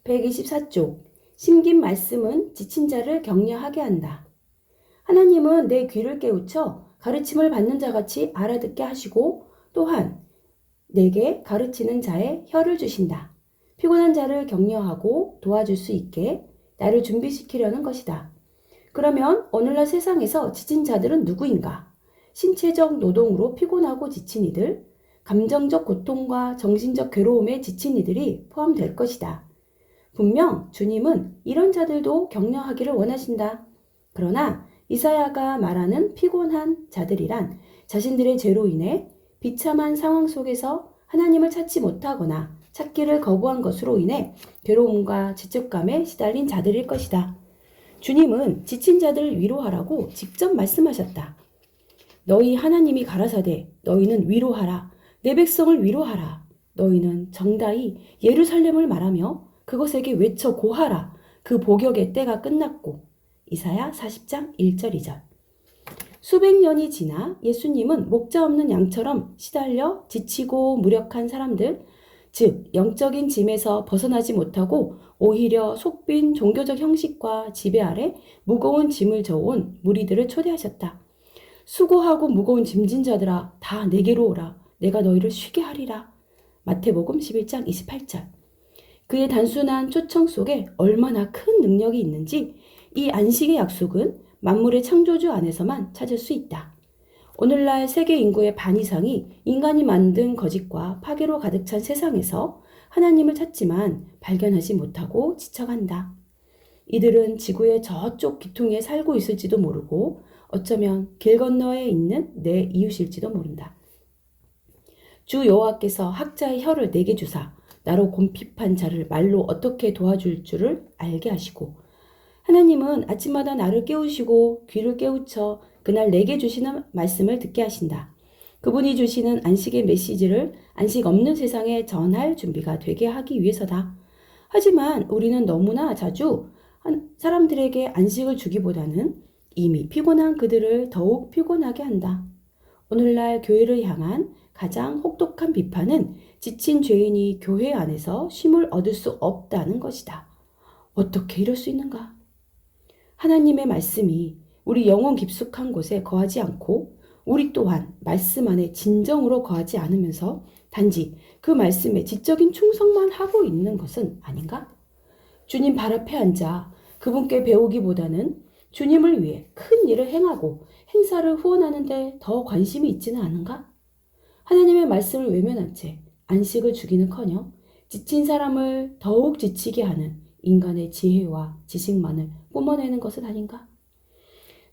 124쪽. 심긴 말씀은 지친 자를 격려하게 한다. 하나님은 내 귀를 깨우쳐 가르침을 받는 자같이 알아듣게 하시고 또한 내게 가르치는 자의 혀를 주신다. 피곤한 자를 격려하고 도와줄 수 있게 나를 준비시키려는 것이다. 그러면 오늘날 세상에서 지친 자들은 누구인가? 신체적 노동으로 피곤하고 지친 이들, 감정적 고통과 정신적 괴로움에 지친 이들이 포함될 것이다. 분명 주님은 이런 자들도 격려하기를 원하신다. 그러나 이사야가 말하는 피곤한 자들이란 자신들의 죄로 인해 비참한 상황 속에서 하나님을 찾지 못하거나 찾기를 거부한 것으로 인해 괴로움과 죄책감에 시달린 자들일 것이다. 주님은 지친 자들을 위로하라고 직접 말씀하셨다. 너희 하나님이 가라사대 너희는 위로하라. 내 백성을 위로하라. 너희는 정다이 예루살렘을 말하며 그것에게 외쳐 고하라. 그 복역의 때가 끝났고. 이사야 40장 1절 2절. 수백 년이 지나 예수님은 목자 없는 양처럼 시달려 지치고 무력한 사람들, 즉 영적인 짐에서 벗어나지 못하고 오히려 속빈 종교적 형식과 지배 아래 무거운 짐을 져온 무리들을 초대하셨다. 수고하고 무거운 짐진 자들아 다 내게로 오라. 내가 너희를 쉬게 하리라. 마태복음 11장 28절. 그의 단순한 초청 속에 얼마나 큰 능력이 있는지 이 안식의 약속은 만물의 창조주 안에서만 찾을 수 있다. 오늘날 세계 인구의 반 이상이 인간이 만든 거짓과 파괴로 가득 찬 세상에서 하나님을 찾지만 발견하지 못하고 지쳐간다. 이들은 지구의 저쪽 기퉁에 살고 있을지도 모르고 어쩌면 길 건너에 있는 내 이웃일지도 모른다. 주 여호와께서 학자의 혀를 내게 주사 나로 곰핍한 자를 말로 어떻게 도와줄 줄을 알게 하시고 하나님은 아침마다 나를 깨우시고 귀를 깨우쳐 그날 내게 주시는 말씀을 듣게 하신다. 그분이 주시는 안식의 메시지를 안식 없는 세상에 전할 준비가 되게 하기 위해서다. 하지만 우리는 너무나 자주 사람들에게 안식을 주기보다는 이미 피곤한 그들을 더욱 피곤하게 한다. 오늘날 교회를 향한 가장 혹독한 비판은 지친 죄인이 교회 안에서 쉼을 얻을 수 없다는 것이다. 어떻게 이럴 수 있는가? 하나님의 말씀이 우리 영혼 깊숙한 곳에 거하지 않고 우리 또한 말씀 안에 진정으로 거하지 않으면서 단지 그 말씀에 지적인 충성만 하고 있는 것은 아닌가? 주님 발 앞에 앉아 그분께 배우기보다는 주님을 위해 큰 일을 행하고 행사를 후원하는 데 더 관심이 있지는 않은가? 하나님의 말씀을 외면한 채 안식을 주기는커녕 지친 사람을 더욱 지치게 하는 인간의 지혜와 지식만을 뿜어내는 것은 아닌가?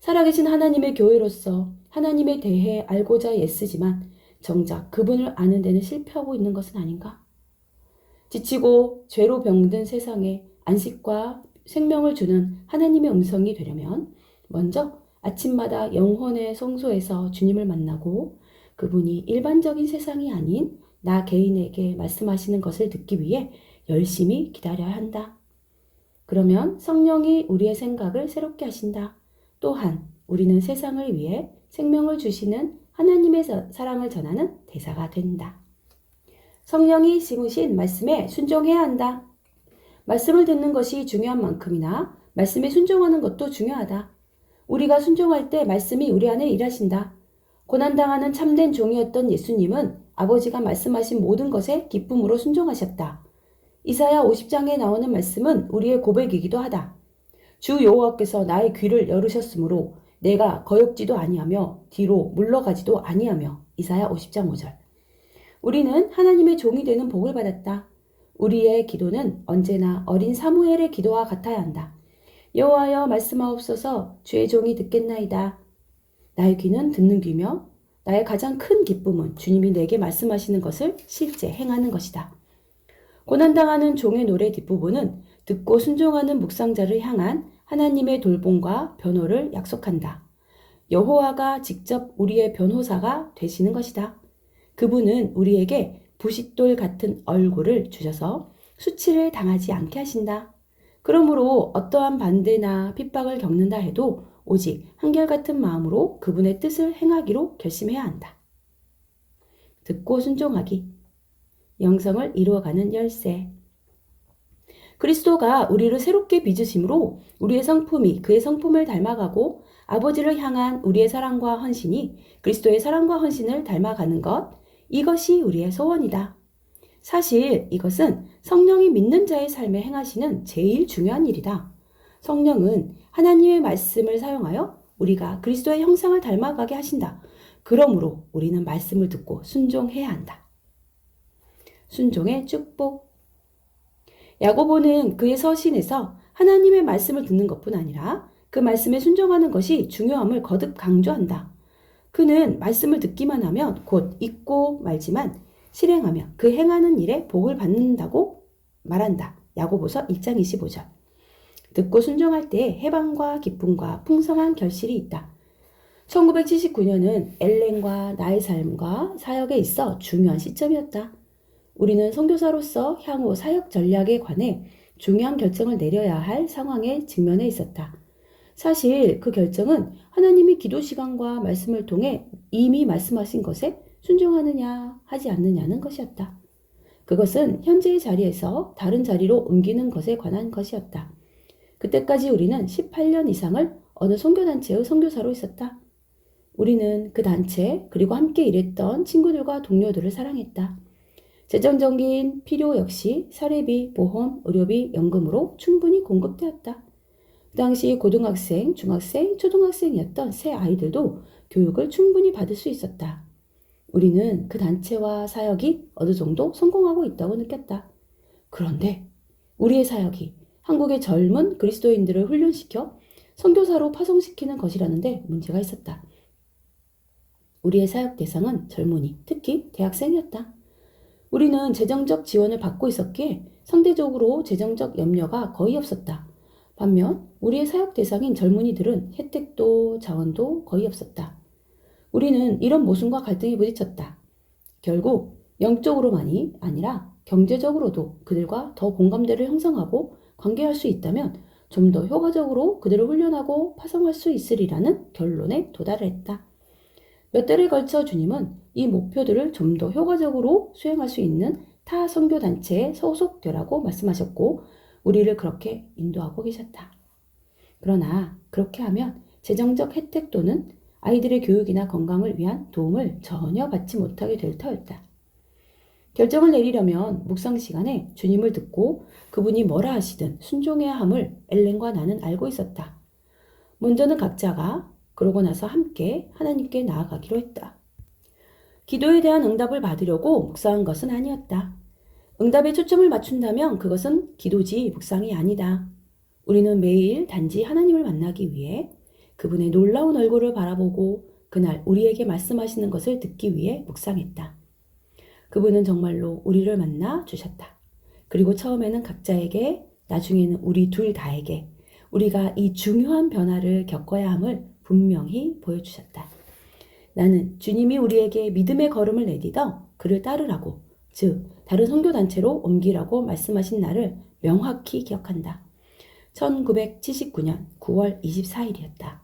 살아계신 하나님의 교회로서 하나님에 대해 알고자 애쓰지만 정작 그분을 아는 데는 실패하고 있는 것은 아닌가? 지치고 죄로 병든 세상에 안식과 생명을 주는 하나님의 음성이 되려면 먼저 아침마다 영혼의 성소에서 주님을 만나고 그분이 일반적인 세상이 아닌 나 개인에게 말씀하시는 것을 듣기 위해 열심히 기다려야 한다. 그러면 성령이 우리의 생각을 새롭게 하신다. 또한 우리는 세상을 위해 생명을 주시는 하나님의 사랑을 전하는 대사가 된다. 성령이 심으신 말씀에 순종해야 한다. 말씀을 듣는 것이 중요한 만큼이나 말씀에 순종하는 것도 중요하다. 우리가 순종할 때 말씀이 우리 안에 일하신다. 고난당하는 참된 종이었던 예수님은 아버지가 말씀하신 모든 것에 기쁨으로 순종하셨다. 이사야 50장에 나오는 말씀은 우리의 고백이기도 하다. 주 여호와께서 나의 귀를 열으셨으므로 내가 거역지도 아니하며 뒤로 물러가지도 아니하며. 이사야 50장 5절. 우리는 하나님의 종이 되는 복을 받았다. 우리의 기도는 언제나 어린 사무엘의 기도와 같아야 한다. 여호와여 말씀하옵소서. 주의 종이 듣겠나이다. 나의 귀는 듣는 귀며 나의 가장 큰 기쁨은 주님이 내게 말씀하시는 것을 실제 행하는 것이다. 고난당하는 종의 노래 뒷부분은 듣고 순종하는 묵상자를 향한 하나님의 돌봄과 변호를 약속한다. 여호와가 직접 우리의 변호사가 되시는 것이다. 그분은 우리에게 부싯돌 같은 얼굴을 주셔서 수치를 당하지 않게 하신다. 그러므로 어떠한 반대나 핍박을 겪는다 해도 오직 한결같은 마음으로 그분의 뜻을 행하기로 결심해야 한다. 듣고 순종하기. 영성을 이루어가는 열쇠. 그리스도가 우리를 새롭게 빚으심으로 우리의 성품이 그의 성품을 닮아가고 아버지를 향한 우리의 사랑과 헌신이 그리스도의 사랑과 헌신을 닮아가는 것, 이것이 우리의 소원이다. 사실 이것은 성령이 믿는 자의 삶에 행하시는 제일 중요한 일이다. 성령은 하나님의 말씀을 사용하여 우리가 그리스도의 형상을 닮아가게 하신다. 그러므로 우리는 말씀을 듣고 순종해야 한다. 순종의 축복. 야고보는 그의 서신에서 하나님의 말씀을 듣는 것뿐 아니라 그 말씀에 순종하는 것이 중요함을 거듭 강조한다. 그는 말씀을 듣기만 하면 곧 잊고 말지만 실행하며 그 행하는 일에 복을 받는다고 말한다. 야고보서 1장 25절. 듣고 순종할 때 해방과 기쁨과 풍성한 결실이 있다. 1979년은 엘렌과 나의 삶과 사역에 있어 중요한 시점이었다. 우리는 선교사로서 향후 사역 전략에 관해 중요한 결정을 내려야 할 상황에 직면해 있었다. 사실 그 결정은 하나님이 기도 시간과 말씀을 통해 이미 말씀하신 것에 순종하느냐 하지 않느냐는 것이었다. 그것은 현재의 자리에서 다른 자리로 옮기는 것에 관한 것이었다. 그때까지 우리는 18년 이상을 어느 선교단체의 선교사로 있었다. 우리는 그 단체 그리고 함께 일했던 친구들과 동료들을 사랑했다. 재정적인 필요 역시 사례비, 보험, 의료비, 연금으로 충분히 공급되었다. 그 당시 고등학생, 중학생, 초등학생이었던 새 아이들도 교육을 충분히 받을 수 있었다. 우리는 그 단체와 사역이 어느 정도 성공하고 있다고 느꼈다. 그런데 우리의 사역이 한국의 젊은 그리스도인들을 훈련시켜 선교사로 파송시키는 것이라는데 문제가 있었다. 우리의 사역 대상은 젊은이, 특히 대학생이었다. 우리는 재정적 지원을 받고 있었기에 상대적으로 재정적 염려가 거의 없었다. 반면 우리의 사역 대상인 젊은이들은 혜택도 자원도 거의 없었다. 우리는 이런 모순과 갈등에 부딪혔다. 결국 영적으로만이 아니라 경제적으로도 그들과 더 공감대를 형성하고 관계할 수 있다면 좀 더 효과적으로 그들을 훈련하고 파송할 수 있으리라는 결론에 도달했다. 몇 달에 걸쳐 주님은 이 목표들을 좀 더 효과적으로 수행할 수 있는 타 선교단체에 소속되라고 말씀하셨고 우리를 그렇게 인도하고 계셨다. 그러나 그렇게 하면 재정적 혜택 또는 아이들의 교육이나 건강을 위한 도움을 전혀 받지 못하게 될 터였다. 결정을 내리려면 묵상 시간에 주님을 듣고 그분이 뭐라 하시든 순종해야 함을 엘렌과 나는 알고 있었다. 먼저는 각자가 그러고 나서 함께 하나님께 나아가기로 했다. 기도에 대한 응답을 받으려고 묵상한 것은 아니었다. 응답에 초점을 맞춘다면 그것은 기도지 묵상이 아니다. 우리는 매일 단지 하나님을 만나기 위해 그분의 놀라운 얼굴을 바라보고 그날 우리에게 말씀하시는 것을 듣기 위해 묵상했다. 그분은 정말로 우리를 만나 주셨다. 그리고 처음에는 각자에게, 나중에는 우리 둘 다에게 우리가 이 중요한 변화를 겪어야 함을 분명히 보여주셨다. 나는 주님이 우리에게 믿음의 걸음을 내딛어 그를 따르라고, 즉 다른 선교단체로 옮기라고 말씀하신 날을 명확히 기억한다. 1979년 9월 24일이었다.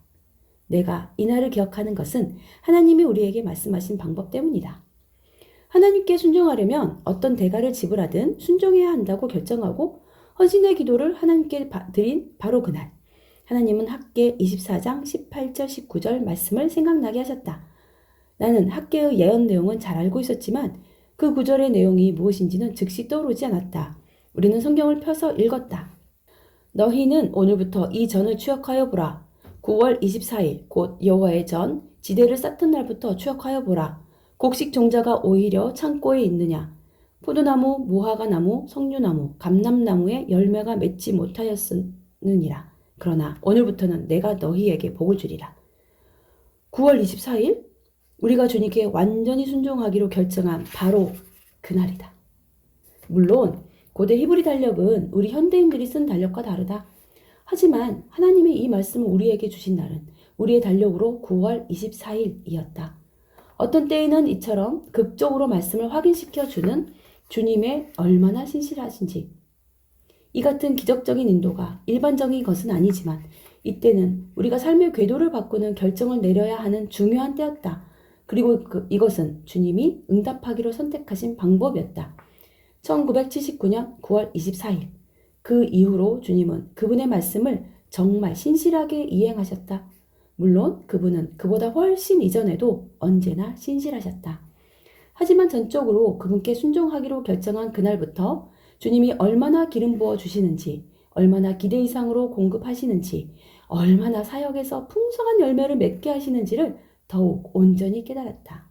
내가 이 날을 기억하는 것은 하나님이 우리에게 말씀하신 방법 때문이다. 하나님께 순종하려면 어떤 대가를 지불하든 순종해야 한다고 결정하고 헌신의 기도를 하나님께 드린 바로 그날, 하나님은 학계 24장 18절 19절 말씀을 생각나게 하셨다. 나는 학계의 예언 내용은 잘 알고 있었지만 그 구절의 내용이 무엇인지는 즉시 떠오르지 않았다. 우리는 성경을 펴서 읽었다. 너희는 오늘부터 이 전을 추억하여 보라. 9월 24일 곧 여호와의 전 지대를 쌓던 날부터 추억하여 보라. 곡식 종자가 오히려 창고에 있느냐. 포도나무, 무화과나무, 석류나무, 감람나무에 열매가 맺지 못하였느니라. 그러나 오늘부터는 내가 너희에게 복을 주리라. 9월 24일 우리가 주님께 완전히 순종하기로 결정한 바로 그날이다. 물론 고대 히브리 달력은 우리 현대인들이 쓴 달력과 다르다. 하지만 하나님의 이 말씀을 우리에게 주신 날은 우리의 달력으로 9월 24일이었다. 어떤 때에는 이처럼 극적으로 말씀을 확인시켜 주는 주님의 얼마나 신실하신지. 이 같은 기적적인 인도가 일반적인 것은 아니지만 이때는 우리가 삶의 궤도를 바꾸는 결정을 내려야 하는 중요한 때였다. 그리고 이것은 주님이 응답하기로 선택하신 방법이었다. 1979년 9월 24일 그 이후로 주님은 그분의 말씀을 정말 신실하게 이행하셨다. 물론 그분은 그보다 훨씬 이전에도 언제나 신실하셨다. 하지만 전적으로 그분께 순종하기로 결정한 그날부터 주님이 얼마나 기름 부어 주시는지, 얼마나 기대 이상으로 공급하시는지, 얼마나 사역에서 풍성한 열매를 맺게 하시는지를 더욱 온전히 깨달았다.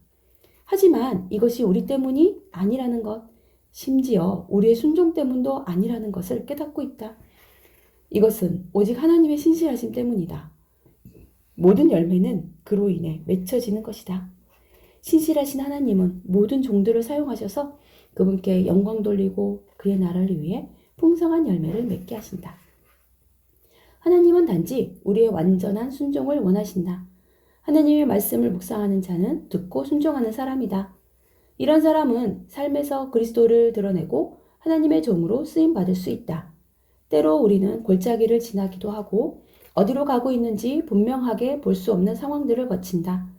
하지만 이것이 우리 때문이 아니라는 것, 심지어 우리의 순종 때문도 아니라는 것을 깨닫고 있다. 이것은 오직 하나님의 신실하심 때문이다. 모든 열매는 그로 인해 맺혀지는 것이다. 신실하신 하나님은 모든 종들을 사용하셔서 그분께 영광 돌리고 그의 나라를 위해 풍성한 열매를 맺게 하신다. 하나님은 단지 우리의 완전한 순종을 원하신다. 하나님의 말씀을 묵상하는 자는 듣고 순종하는 사람이다. 이런 사람은 삶에서 그리스도를 드러내고 하나님의 종으로 쓰임받을 수 있다. 때로 우리는 골짜기를 지나기도 하고 어디로 가고 있는지 분명하게 볼 수 없는 상황들을 거친다.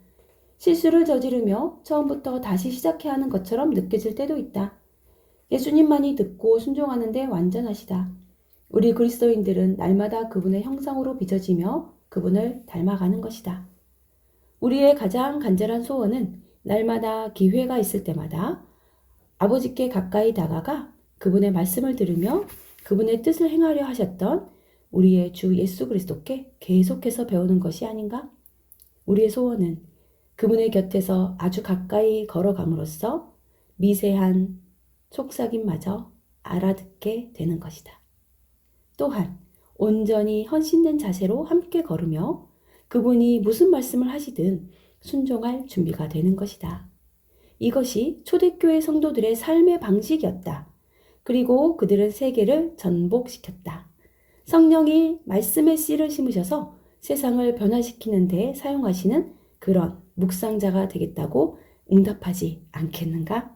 실수를 저지르며 처음부터 다시 시작해야 하는 것처럼 느껴질 때도 있다. 예수님만이 듣고 순종하는 데 완전하시다. 우리 그리스도인들은 날마다 그분의 형상으로 빚어지며 그분을 닮아가는 것이다. 우리의 가장 간절한 소원은 날마다 기회가 있을 때마다 아버지께 가까이 다가가 그분의 말씀을 들으며 그분의 뜻을 행하려 하셨던 우리의 주 예수 그리스도께 계속해서 배우는 것이 아닌가? 우리의 소원은 그분의 곁에서 아주 가까이 걸어감으로써 미세한 속삭임마저 알아듣게 되는 것이다. 또한 온전히 헌신된 자세로 함께 걸으며 그분이 무슨 말씀을 하시든 순종할 준비가 되는 것이다. 이것이 초대교회 성도들의 삶의 방식이었다. 그리고 그들은 세계를 전복시켰다. 성령이 말씀의 씨를 심으셔서 세상을 변화시키는 데 사용하시는 그런 묵상자가 되겠다고 응답하지 않겠는가?